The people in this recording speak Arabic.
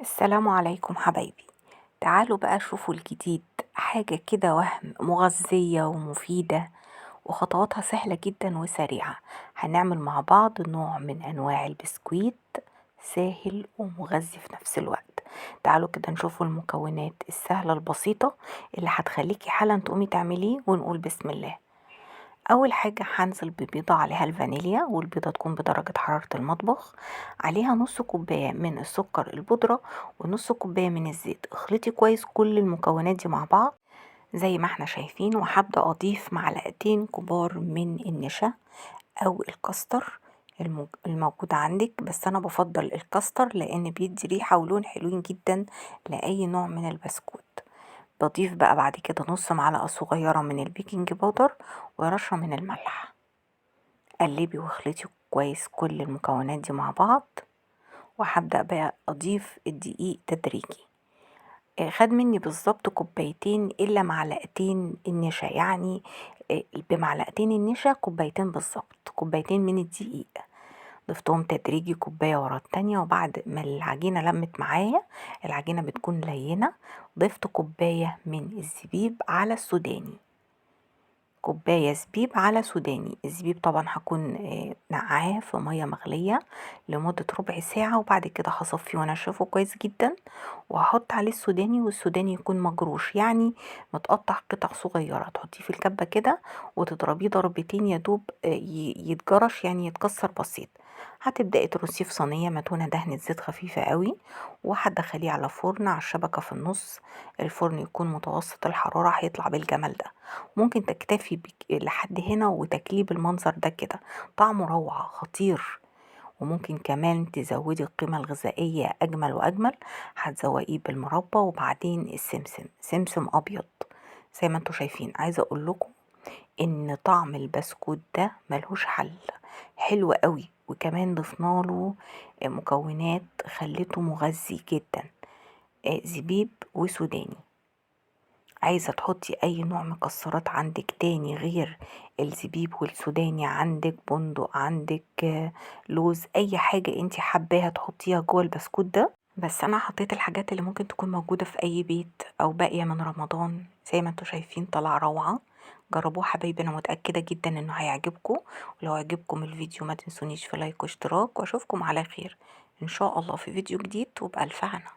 السلام عليكم حبايبي. تعالوا بقى شوفوا الجديد، حاجة كده وهم مغذية ومفيدة وخطواتها سهلة جدا وسريعة. هنعمل مع بعض نوع من أنواع البسكويت سهل ومغذي في نفس الوقت. تعالوا كده نشوفوا المكونات السهلة البسيطة اللي هتخليكي حالا تقومي تعمليه ونقول بسم الله. اول حاجة هنزل ببيضة عليها الفانيليا، والبيضة تكون بدرجة حرارة المطبخ، عليها نص كوباية من السكر البودرة ونص كوباية من الزيت. اخلطي كويس كل المكونات دي مع بعض زي ما احنا شايفين، وهبدأ اضيف معلقتين كبار من النشا او الكاستر الموجود عندك، بس انا بفضل الكاستر لان بيدي ريحة ولون حلوين جدا لاي نوع من البسكوت. بضيف بقى بعد كده نص معلقة صغيرة من البيكنج باودر ورشة من الملح. قلبي واخلطي كويس كل المكونات دي مع بعض، وهبدأ بقى أضيف الدقيق تدريجي. خد مني بالظبط كوبايتين إلا معلقتين النشا، يعني بمعلقتين النشا كوبايتين بالظبط، كوبايتين من الدقيق ضفتهم تدريجي كوباية ورا التانية. وبعد ما العجينة لمت معايا، العجينة بتكون لينة، ضفت كوباية من الزبيب على السوداني، كوباية زبيب على سوداني. الزبيب طبعا هكون نقعاه في مية مغلية لمدة ربع ساعة، وبعد كده هصفيه وانشفه كويس جدا، وهحط عليه السوداني، والسوداني يكون مجروش يعني متقطع قطع صغيرة. تحطيه في الكبة كده وتضربيه ضربتين يدوب يتجرش، يعني يتكسر بسيط. هتبدأي ترصيه في صينية مدهونة دهنة زيت خفيفة قوي، وهتدخليه على فرن على الشبكة في النص. الفرن يكون متوسط الحرارة، هيطلع بالجمال ده. ممكن تكتفي لحد هنا وتاكليه بالمنظر ده كده، طعمه روعة خطير. وممكن كمان تزودي القيمة الغذائية أجمل وأجمل، هتزوقيه بالمربى وبعدين السمسم، سمسم أبيض زي ما انتوا شايفين. عايزة أقول لكم إن طعم البسكوت ده ملهوش حل، حلو قوي. وكمان ضفناله مكونات خلته مغذي جدا، زبيب وسوداني. عايزة تحطي اي نوع مكسرات عندك تاني غير الزبيب والسوداني، عندك بندق، عندك لوز، اي حاجة انتي حباها تحطيها جوه البسكوت ده. بس انا حطيت الحاجات اللي ممكن تكون موجودة في اي بيت او باقية من رمضان. زي ما انتوا شايفين طلع روعة. جربوه حبايبي، انا متأكدة جدا انه هيعجبكم. ولو عجبكم الفيديو ما تنسونيش في لايك واشتراك، واشوفكم على خير ان شاء الله في فيديو جديد وبألف هنا.